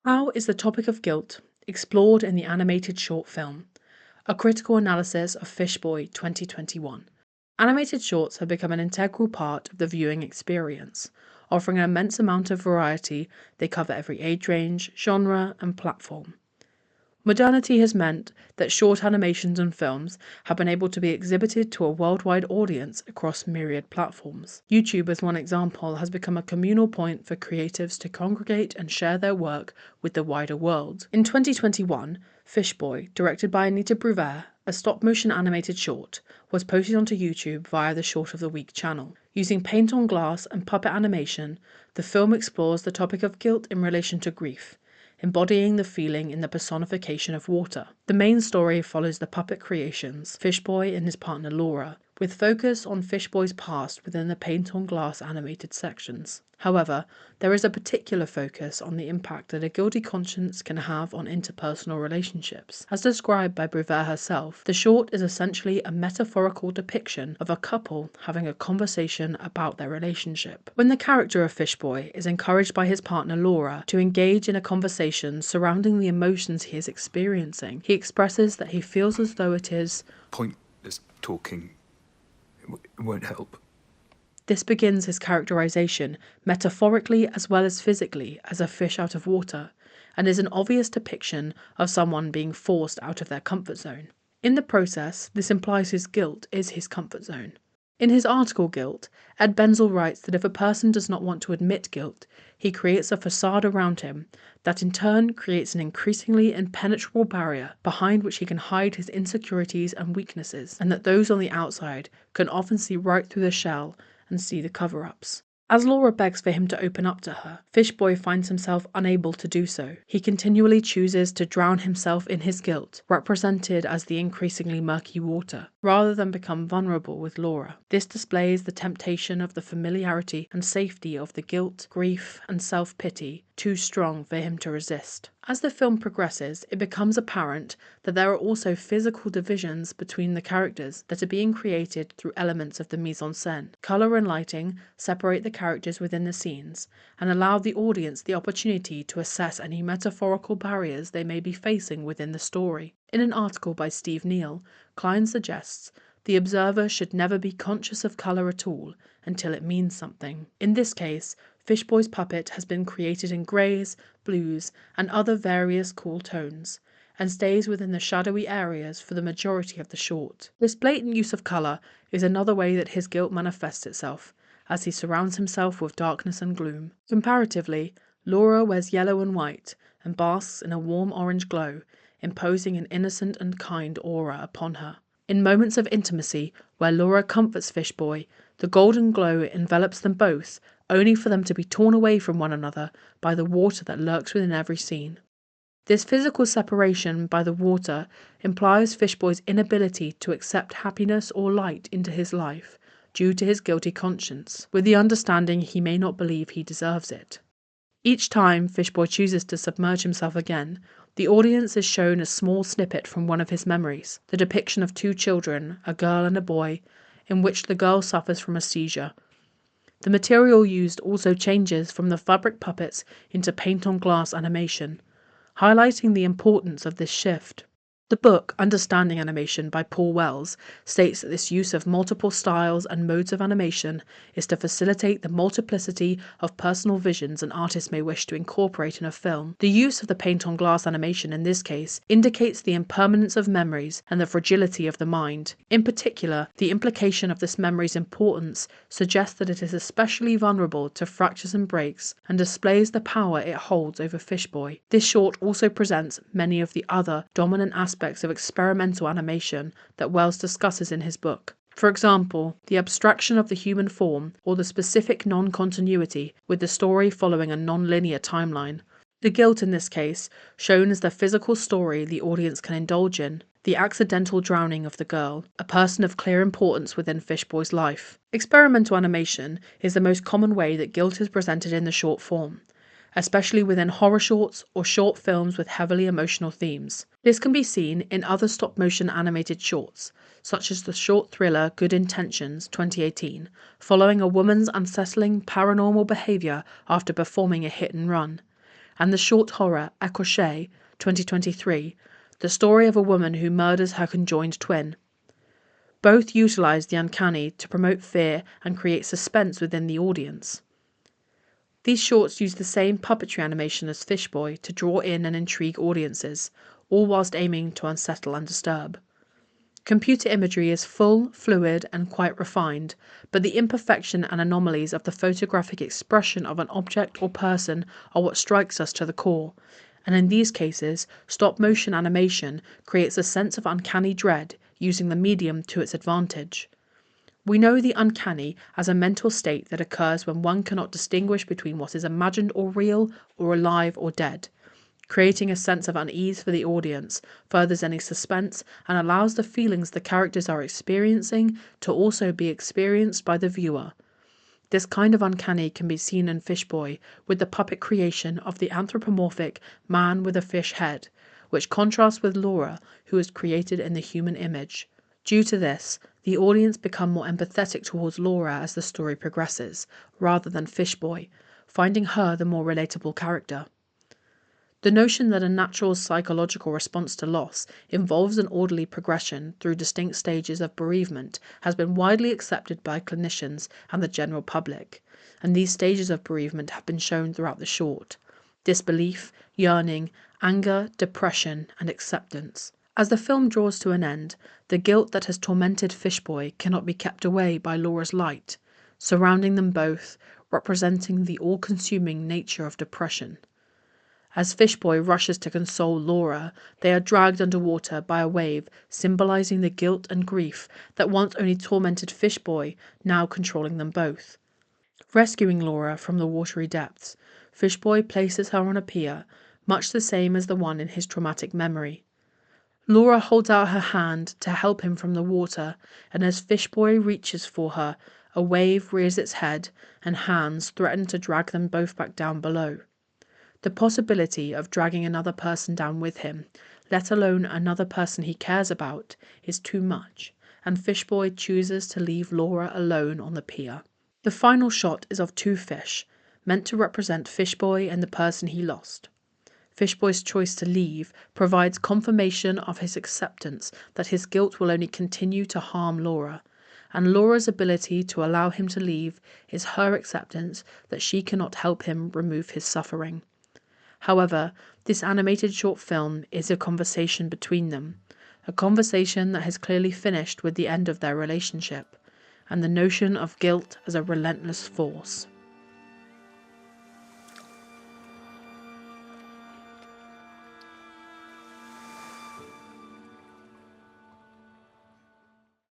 How is the topic of guilt explored in the animated short film? A critical analysis of Fishboy 2021. Animated shorts have become an integral part of the viewing experience, offering an immense amount of variety. They cover every age range, genre, and platform. Modernity has meant that short animations and films have been able to be exhibited to a worldwide audience across myriad platforms. YouTube, as one example, has become a communal point for creatives to congregate and share their work with the wider world. In 2021, Fishboy, directed by Anita Bruver, a stop-motion animated short, was posted onto YouTube via the Short of the Week channel. Using paint on glass and puppet animation, the film explores the topic of guilt in relation to grief, embodying the feeling in the personification of water. The main story follows the puppet creations, Fishboy and his partner Laura, with focus on Fishboy's past within the paint-on-glass animated sections. However, there is a particular focus on the impact that a guilty conscience can have on interpersonal relationships. As described by Bruver herself, the short is essentially a metaphorical depiction of a couple having a conversation about their relationship. When the character of Fishboy is encouraged by his partner Laura to engage in a conversation surrounding the emotions he is experiencing, he expresses that he feels as though it is pointless talking. It won't help. This begins his characterization, metaphorically as well as physically, as a fish out of water, and is an obvious depiction of someone being forced out of their comfort zone. In the process, this implies his guilt is his comfort zone. In his article Guilt, Ed Benzel writes that if a person does not want to admit guilt, he creates a facade around him that in turn creates an increasingly impenetrable barrier behind which he can hide his insecurities and weaknesses, and that those on the outside can often see right through the shell and see the cover-ups. As Laura begs for him to open up to her, Fishboy finds himself unable to do so. He continually chooses to drown himself in his guilt, represented as the increasingly murky water, rather than become vulnerable with Laura. This displays the temptation of the familiarity and safety of the guilt, grief, and self-pity, too strong for him to resist. As the film progresses, it becomes apparent that there are also physical divisions between the characters that are being created through elements of the mise en scène. Colour and lighting separate the characters within the scenes and allow the audience the opportunity to assess any metaphorical barriers they may be facing within the story. In an article by Steve Neal, Klein suggests the observer should never be conscious of colour at all until it means something. In this case, Fishboy's puppet has been created in greys, blues, and other various cool tones, and stays within the shadowy areas for the majority of the short. This blatant use of colour is another way that his guilt manifests itself, as he surrounds himself with darkness and gloom. Comparatively, Laura wears yellow and white, and basks in a warm orange glow, imposing an innocent and kind aura upon her. In moments of intimacy, where Laura comforts Fishboy, the golden glow envelops them both, only for them to be torn away from one another by the water that lurks within every scene. This physical separation by the water implies Fishboy's inability to accept happiness or light into his life due to his guilty conscience, with the understanding he may not believe he deserves it. Each time Fishboy chooses to submerge himself again, the audience is shown a small snippet from one of his memories, the depiction of two children, a girl and a boy, in which the girl suffers from a seizure. The material used also changes from the fabric puppets into paint-on-glass animation, highlighting the importance of this shift. The book, Understanding Animation by Paul Wells, states that this use of multiple styles and modes of animation is to facilitate the multiplicity of personal visions an artist may wish to incorporate in a film. The use of the paint-on-glass animation in this case indicates the impermanence of memories and the fragility of the mind. In particular, the implication of this memory's importance suggests that it is especially vulnerable to fractures and breaks, and displays the power it holds over Fishboy. This short also presents many of the other dominant aspects of experimental animation that Wells discusses in his book. For example, the abstraction of the human form, or the specific non-continuity, with the story following a non-linear timeline. The guilt in this case, shown as the physical story the audience can indulge in. The accidental drowning of the girl, a person of clear importance within Fishboy's life. Experimental animation is the most common way that guilt is presented in the short form, especially within horror shorts or short films with heavily emotional themes. This can be seen in other stop-motion animated shorts, such as the short thriller Good Intentions 2018, following a woman's unsettling paranormal behaviour after performing a hit and run, and the short horror Accoucher, 2023, the story of a woman who murders her conjoined twin. Both utilise the uncanny to promote fear and create suspense within the audience. These shorts use the same puppetry animation as Fishboy to draw in and intrigue audiences, all whilst aiming to unsettle and disturb. Computer imagery is full, fluid, and quite refined, but the imperfection and anomalies of the photographic expression of an object or person are what strikes us to the core, and in these cases, stop-motion animation creates a sense of uncanny dread using the medium to its advantage. We know the uncanny as a mental state that occurs when one cannot distinguish between what is imagined or real, or alive or dead. Creating a sense of unease for the audience furthers any suspense and allows the feelings the characters are experiencing to also be experienced by the viewer. This kind of uncanny can be seen in Fishboy with the puppet creation of the anthropomorphic man with a fish head, which contrasts with Laura, who is created in the human image. Due to this, the audience become more empathetic towards Laura as the story progresses, rather than Fishboy, finding her the more relatable character. The notion that a natural psychological response to loss involves an orderly progression through distinct stages of bereavement has been widely accepted by clinicians and the general public, and these stages of bereavement have been shown throughout the short: disbelief, yearning, anger, depression, and acceptance. As the film draws to an end, the guilt that has tormented Fishboy cannot be kept away by Laura's light, surrounding them both, representing the all-consuming nature of depression. As Fishboy rushes to console Laura, they are dragged underwater by a wave, symbolizing the guilt and grief that once only tormented Fishboy, now controlling them both. Rescuing Laura from the watery depths, Fishboy places her on a pier, much the same as the one in his traumatic memory. Laura holds out her hand to help him from the water, and as Fishboy reaches for her, a wave rears its head, and hands threaten to drag them both back down below. The possibility of dragging another person down with him, let alone another person he cares about, is too much, and Fishboy chooses to leave Laura alone on the pier. The final shot is of two fish, meant to represent Fishboy and the person he lost. Fishboy's choice to leave provides confirmation of his acceptance that his guilt will only continue to harm Laura, and Laura's ability to allow him to leave is her acceptance that she cannot help him remove his suffering. However, this animated short film is a conversation between them, a conversation that has clearly finished with the end of their relationship, and the notion of guilt as a relentless force.